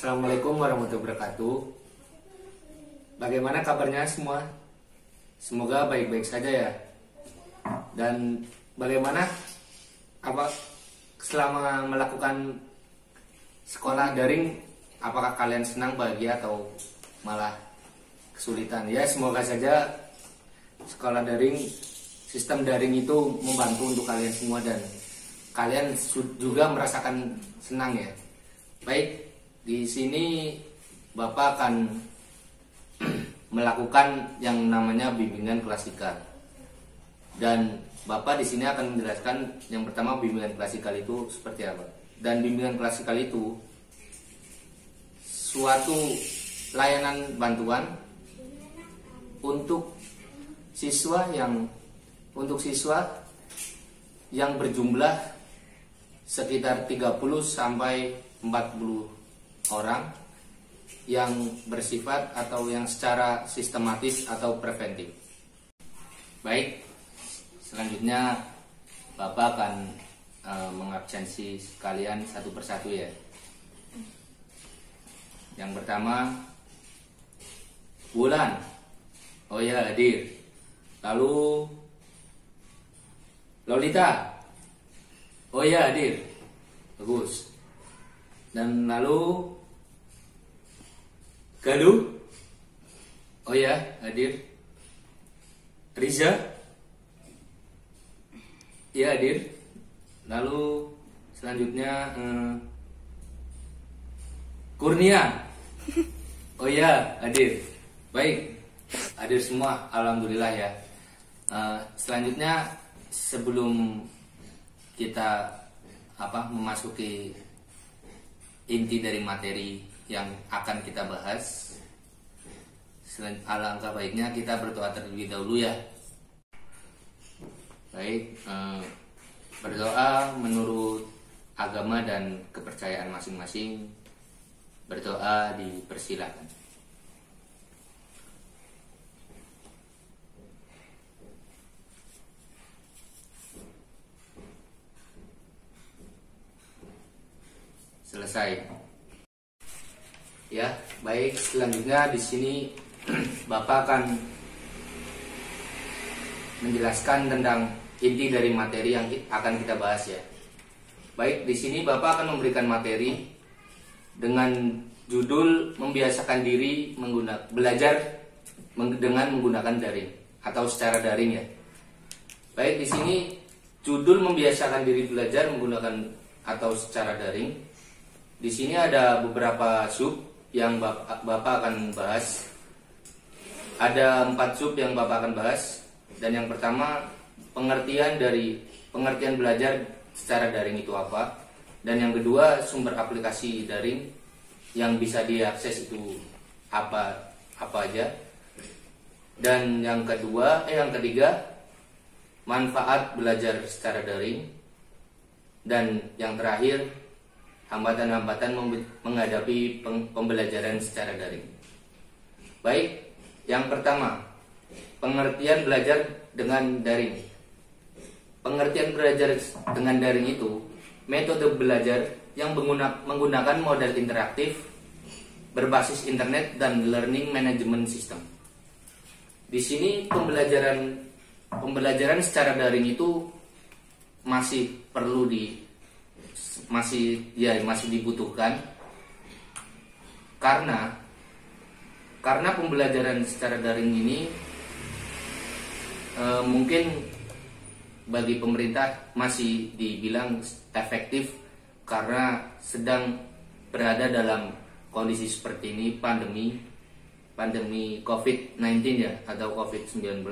Assalamualaikum warahmatullahi wabarakatuh. Bagaimana kabarnya semua? Semoga baik-baik saja ya. Dan bagaimana selama melakukan sekolah daring, apakah kalian senang, bahagia, atau malah kesulitan? Ya, semoga saja sekolah daring, sistem daring itu membantu untuk kalian semua dan kalian juga merasakan senang ya. Baik, di sini Bapak akan melakukan yang namanya bimbingan klasikal. Dan Bapak di sini akan menjelaskan yang pertama bimbingan klasikal itu seperti apa. Dan bimbingan klasikal itu suatu layanan bantuan untuk siswa yang berjumlah sekitar 30 sampai 40 orang yang bersifat atau yang secara sistematis atau preventif. Baik, selanjutnya Bapak akan mengabsensi kalian satu persatu ya. Yang pertama, Wulan. Oh ya, hadir. Lalu Lolita. Oh ya, hadir. Bagus. Dan lalu Galuh. Oh ya, hadir. Riza. Ya, hadir. Lalu selanjutnya Kurnia. Oh ya, hadir. Baik, hadir semua. Alhamdulillah ya. Selanjutnya sebelum kita memasuki inti dari materi yang akan kita bahas, alangkah baiknya kita berdoa terlebih dahulu ya. Baik, berdoa menurut agama dan kepercayaan masing-masing. Berdoa dipersilakan. Selesai. Ya, baik. Selanjutnya di sini Bapak akan menjelaskan tentang inti dari materi yang akan kita bahas ya. Baik, di sini Bapak akan memberikan materi dengan judul membiasakan diri belajar dengan menggunakan daring atau secara daring ya. Baik, di sini judul membiasakan diri belajar menggunakan atau secara daring. Di sini ada beberapa sub yang Bapak akan bahas. Ada 4 sub yang Bapak akan bahas. Dan yang pertama, pengertian belajar secara daring itu apa. Dan yang kedua, sumber aplikasi daring yang bisa diakses itu apa aja. Dan yang ketiga, manfaat belajar secara daring. Dan yang terakhir, hambatan-hambatan menghadapi pembelajaran secara daring. Baik, yang pertama, pengertian belajar dengan daring. Pengertian belajar dengan daring itu metode belajar yang menggunakan model interaktif berbasis internet dan learning management system. Di sini pembelajaran secara daring itu masih dibutuhkan karena pembelajaran secara daring ini mungkin bagi pemerintah masih dibilang efektif karena sedang berada dalam kondisi seperti ini, pandemi COVID-19 ya, atau COVID-19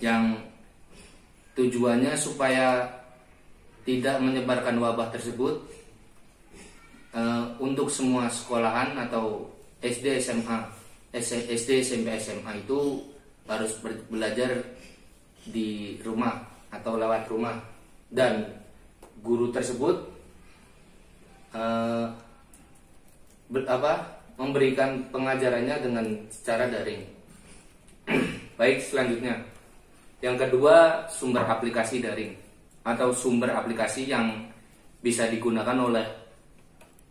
yang tujuannya supaya tidak menyebarkan wabah tersebut. Untuk semua sekolahan atau SD, SMP, SMA itu harus belajar di rumah atau lewat rumah, dan guru tersebut memberikan pengajarannya dengan secara daring. Baik, selanjutnya yang kedua, sumber aplikasi daring atau sumber aplikasi yang bisa digunakan oleh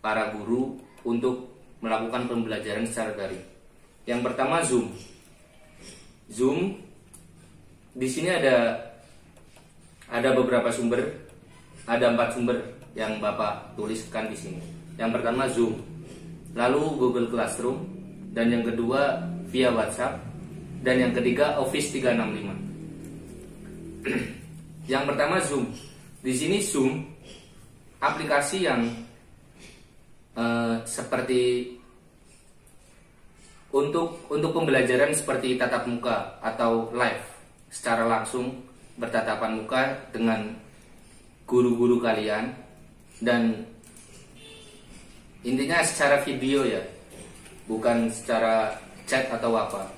para guru untuk melakukan pembelajaran secara daring. Yang pertama Zoom. Zoom di sini ada beberapa sumber, ada 4 sumber yang Bapak tuliskan di sini. Yang pertama Zoom, lalu Google Classroom, dan yang kedua via WhatsApp, dan yang ketiga Office 365. Yang pertama Zoom. Di sini Zoom aplikasi yang seperti untuk pembelajaran seperti tatap muka atau live secara langsung bertatapan muka dengan guru-guru kalian, dan intinya secara video ya, bukan secara chat atau apa.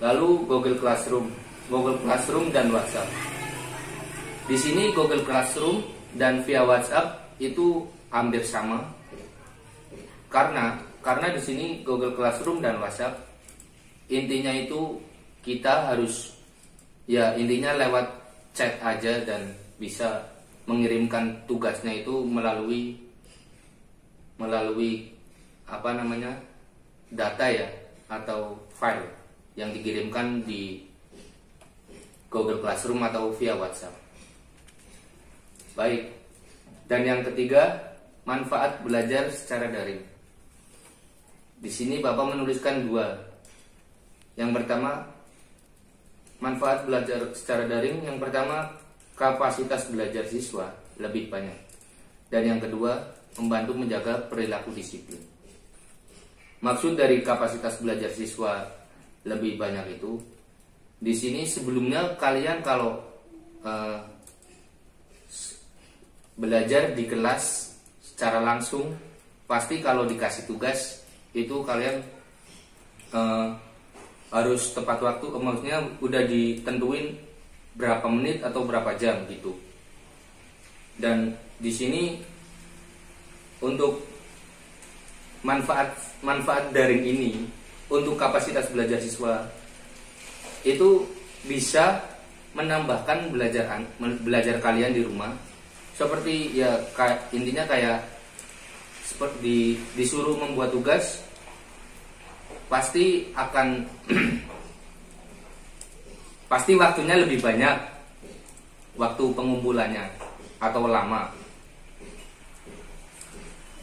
Lalu Google Classroom dan WhatsApp. Di sini Google Classroom dan via WhatsApp itu hampir sama. Karena di sini Google Classroom dan WhatsApp intinya itu kita harus ya intinya lewat chat aja dan bisa mengirimkan tugasnya itu melalui apa namanya, data ya, atau file yang dikirimkan di Google Classroom atau via WhatsApp. Baik. Dan yang ketiga, manfaat belajar secara daring. Di sini Bapak menuliskan 2. Yang pertama, manfaat belajar secara daring. Yang pertama, kapasitas belajar siswa lebih banyak. Dan yang kedua, membantu menjaga perilaku disiplin. Maksud dari kapasitas belajar siswa lebih banyak itu, di sini sebelumnya kalian kalau belajar di kelas secara langsung, pasti kalau dikasih tugas itu kalian harus tepat waktu, maksudnya udah ditentuin berapa menit atau berapa jam gitu. Dan di sini untuk manfaat daring ini untuk kapasitas belajar siswa itu bisa menambahkan belajar kalian di rumah, seperti ya intinya kayak seperti disuruh membuat tugas, pasti akan pasti waktunya lebih banyak, waktu pengumpulannya atau lama.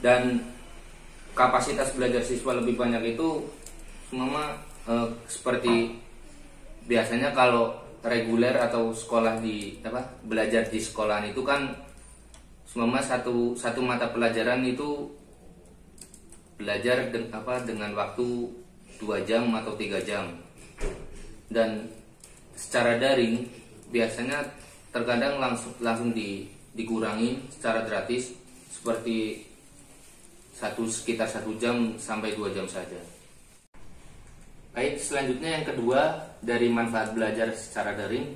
Dan kapasitas belajar siswa lebih banyak itu semua seperti biasanya kalau reguler atau sekolah di belajar di sekolahan itu kan semua satu mata pelajaran itu belajar dengan waktu 2 jam atau 3 jam. Dan secara daring biasanya terkadang langsung dikurangi secara gratis, seperti sekitar 1 jam sampai 2 jam saja. Baik, selanjutnya yang kedua dari manfaat belajar secara daring,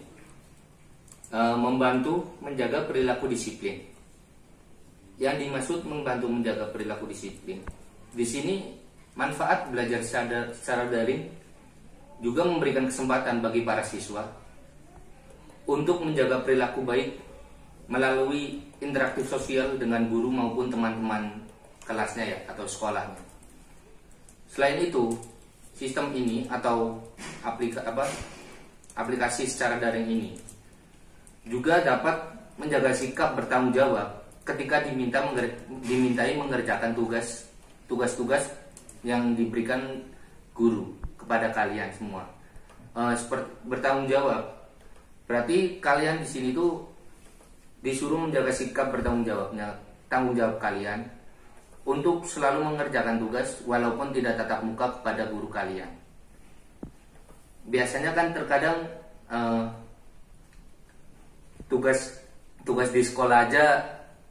membantu menjaga perilaku disiplin. Yang dimaksud membantu menjaga perilaku disiplin, di sini manfaat belajar secara daring juga memberikan kesempatan bagi para siswa untuk menjaga perilaku baik melalui interaktif sosial dengan guru maupun teman-teman kelasnya ya, atau sekolahnya. Selain itu, sistem ini atau aplikasi secara daring ini juga dapat menjaga sikap bertanggung jawab ketika dimintai mengerjakan tugas-tugas yang diberikan guru kepada kalian semua. Seperti bertanggung jawab, berarti kalian di sini tuh disuruh menjaga sikap tanggung jawab kalian untuk selalu mengerjakan tugas walaupun tidak tatap muka kepada guru kalian. Biasanya kan terkadang tugas di sekolah aja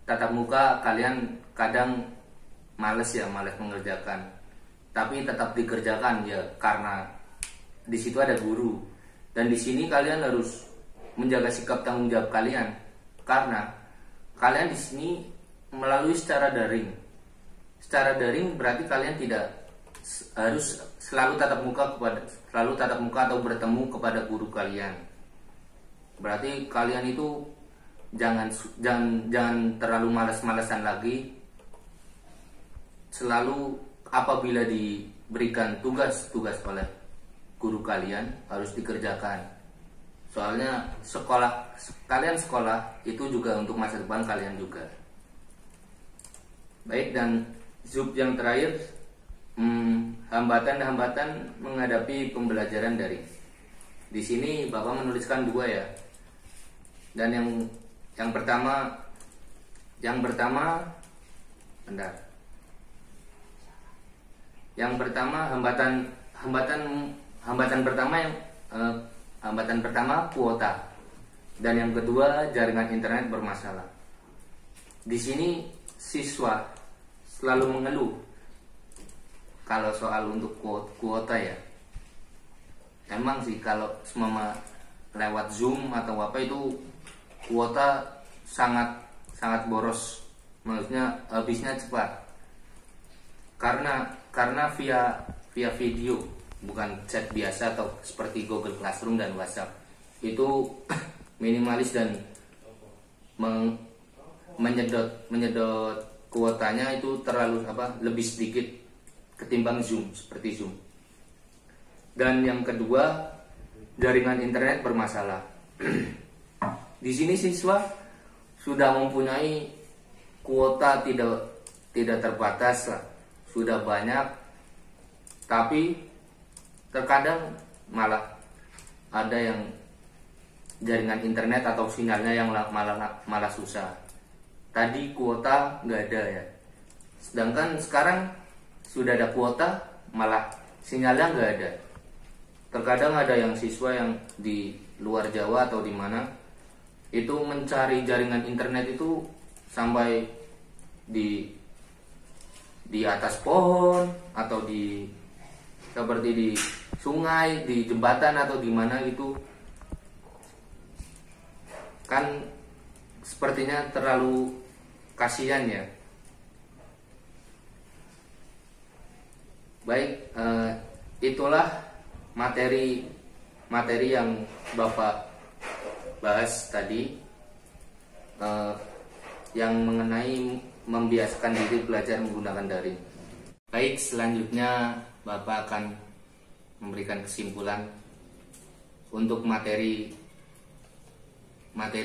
tatap muka kalian kadang males mengerjakan, tapi tetap dikerjakan ya karena di situ ada guru. Dan di sini kalian harus menjaga sikap tanggung jawab kalian karena kalian di sini melalui secara daring. Secara daring berarti kalian tidak harus selalu tatap muka atau bertemu kepada guru kalian. Berarti kalian itu jangan terlalu malas-malasan lagi selalu apabila diberikan tugas-tugas oleh guru kalian harus dikerjakan. Soalnya kalian sekolah itu juga untuk masa depan kalian juga. Baik, dan sub yang terakhir, hambatan-hambatan menghadapi pembelajaran daring. Di sini Bapak menuliskan 2 ya. Dan yang pertama bentar. Yang pertama hambatan pertama kuota, dan yang kedua jaringan internet bermasalah. Di sini siswa selalu mengeluh kalau soal untuk kuota ya. Emang sih kalau semua lewat Zoom atau apa itu kuota sangat boros, maksudnya habisnya cepat. Karena via video, bukan chat biasa atau seperti Google Classroom dan WhatsApp. Itu minimalis dan menyedot kuotanya itu terlalu lebih sedikit ketimbang Zoom, seperti Zoom. Dan yang kedua, jaringan internet bermasalah. Di sini siswa sudah mempunyai kuota tidak terbatas lah, sudah banyak, tapi terkadang malah ada yang jaringan internet atau sinyalnya yang malah susah. Tadi kuota nggak ada ya, sedangkan sekarang sudah ada kuota malah sinyalnya nggak ada. Terkadang ada yang siswa yang di luar Jawa atau di mana itu mencari jaringan internet itu sampai di atas pohon atau seperti di sungai, di jembatan atau di mana gitu. Kan sepertinya terlalu kasihan ya. Baik, itulah materi yang Bapak bahas tadi, yang mengenai membiasakan diri belajar menggunakan daring. Baik, selanjutnya Bapak akan memberikan kesimpulan untuk materi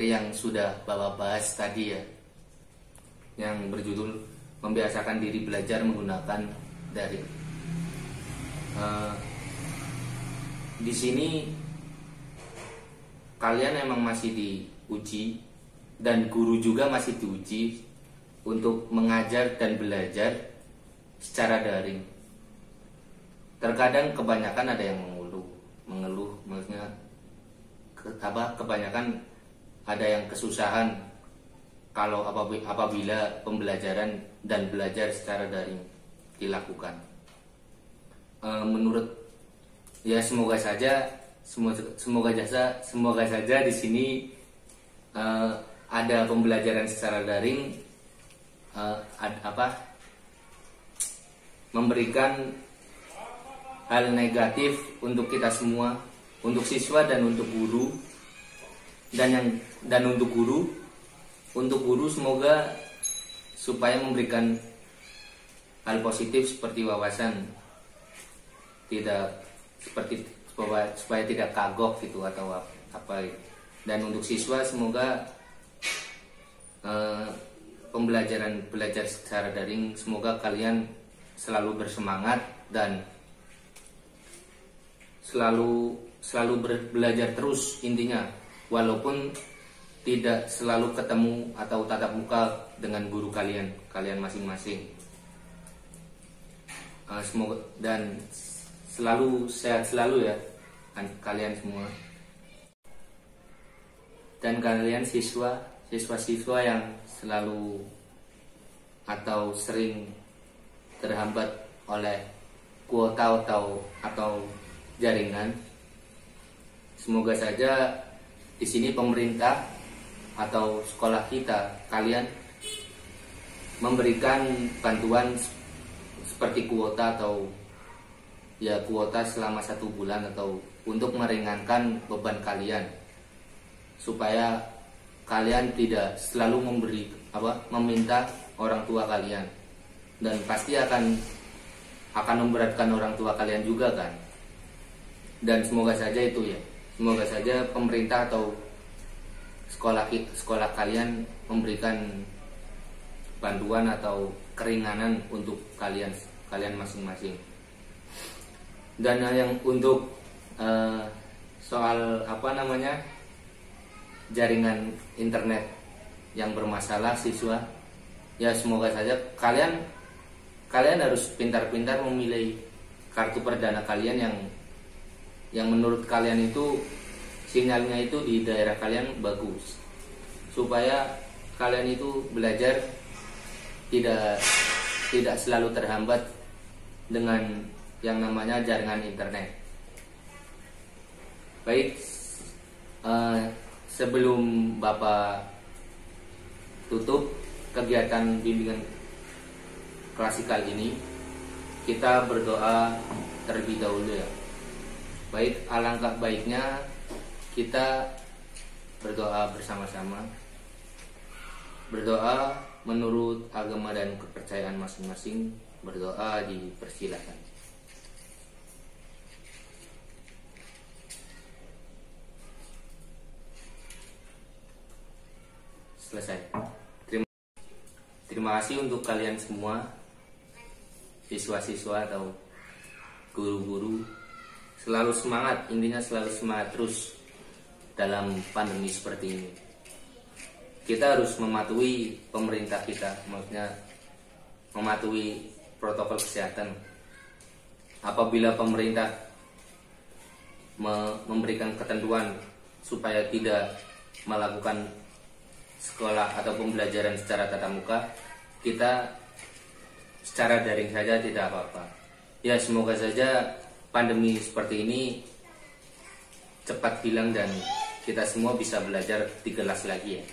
yang sudah Bapak bahas tadi ya, yang berjudul membiasakan diri belajar menggunakan daring. Di sini kalian emang masih diuji dan guru juga masih diuji untuk mengajar dan belajar secara daring. Terkadang kebanyakan ada yang mengeluh, maksudnya kebanyakan ada yang kesusahan kalau apabila pembelajaran dan belajar secara daring dilakukan. Menurut ya, semoga saja di sini ada pembelajaran secara daring memberikan hal negatif untuk kita semua, untuk siswa dan untuk guru, dan untuk guru semoga supaya memberikan hal positif seperti wawasan, supaya tidak kagok gitu atau apa. Dan untuk siswa semoga belajar secara daring, semoga kalian selalu bersemangat dan selalu belajar terus intinya, walaupun tidak selalu ketemu atau tatap muka dengan guru kalian masing-masing. Semoga dan selalu sehat selalu ya kalian semua. Dan kalian siswa-siswa yang selalu atau sering terhambat oleh kuota atau jaringan, semoga saja di sini pemerintah atau sekolah kalian memberikan bantuan seperti kuota atau ya kuota selama 1 bulan atau untuk meringankan beban kalian, supaya kalian tidak selalu meminta orang tua kalian. dan pasti akan memberatkan orang tua kalian juga kan. Dan semoga saja itu ya, semoga saja pemerintah atau sekolah kalian memberikan bantuan atau keringanan untuk kalian masing-masing. Dan yang untuk soal jaringan internet yang bermasalah siswa, ya semoga saja kalian harus pintar-pintar memilih kartu perdana kalian yang menurut kalian itu sinyalnya itu di daerah kalian bagus, supaya kalian itu belajar tidak selalu terhambat dengan yang namanya jaringan internet. Baik, sebelum Bapak tutup kegiatan bimbingan klasikal ini, kita berdoa terlebih dahulu ya. Baik, alangkah baiknya kita berdoa bersama-sama. Berdoa menurut agama dan kepercayaan masing-masing. Berdoa dipersilakan. Selesai. Terima kasih untuk kalian semua, siswa-siswa atau guru-guru. Selalu semangat, intinya selalu semangat terus dalam pandemi seperti ini. Kita harus mematuhi pemerintah kita, maksudnya mematuhi protokol kesehatan. Apabila pemerintah memberikan ketentuan supaya tidak melakukan sekolah atau pembelajaran secara tatap muka, kita secara daring saja tidak apa-apa. Ya, semoga saja pandemi seperti ini cepat hilang dan kita semua bisa belajar di kelas lagi ya.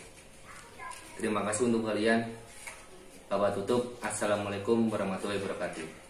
Terima kasih untuk kalian. Bapak tutup. Assalamualaikum warahmatullahi wabarakatuh.